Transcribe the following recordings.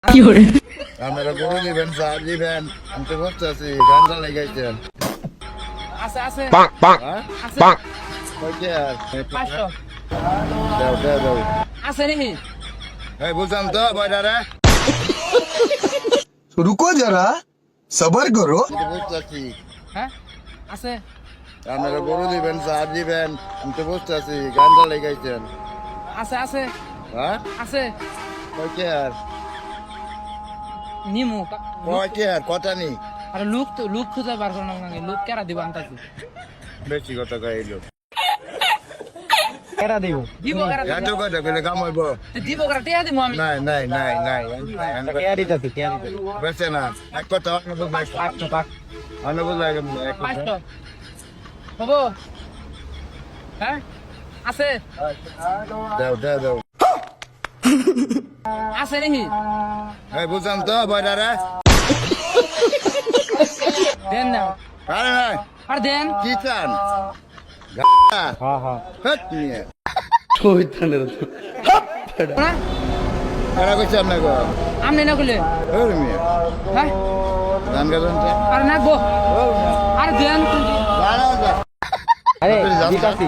কি করে আপনারা গরু দিবেন সার দিবেন আমি তো বসতেছি গানটা লাগাইছেন আছে আছে হ্যাঁ আছে কইতে আর 500 দাও আছে নাকি এই বুঝাম তো বয়ডারে रुको जरा सबर करो আমি তো বসতেছি হ্যাঁ আছে আপনারা গরু দিবেন সার দিবেন আমি তো বসতেছি গানটা লাগাইছেন আছে আছে হ্যাঁ আছে কইতে আর নিমু কইতে আর কথা নেই আরে লুক খুঁজে বার করো না লুক কেরা দিব আনতাছি বেশি কথা কইলো কেরা দিব দিব কেরা এত কথা কইলে কাম হইব দিব কেরা টিয়া দিব আমি নাই কেয়া দিতাছি বেশি না এক কথা অন্য বুঝলাই 500 টাকা অন্য বুঝলাই 500 হবো হ্যাঁ আছে দাও আছে নাকি এই বুঝাম তো বয়ডারে দেন না আরে নাই আর দেন কি চান হ্যাঁ হ্যাঁ হট নিয়ে না এরা কইছে আপনাকে আমনে না কইলে ওরে মিয়া হ্যাঁ গান গাজন আর না গো আর দেন আরে দিতাছি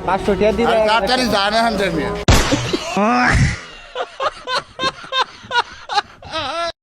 500 টাকা দিলে তাড়াতাড়ি জানা হান্টার মিয়া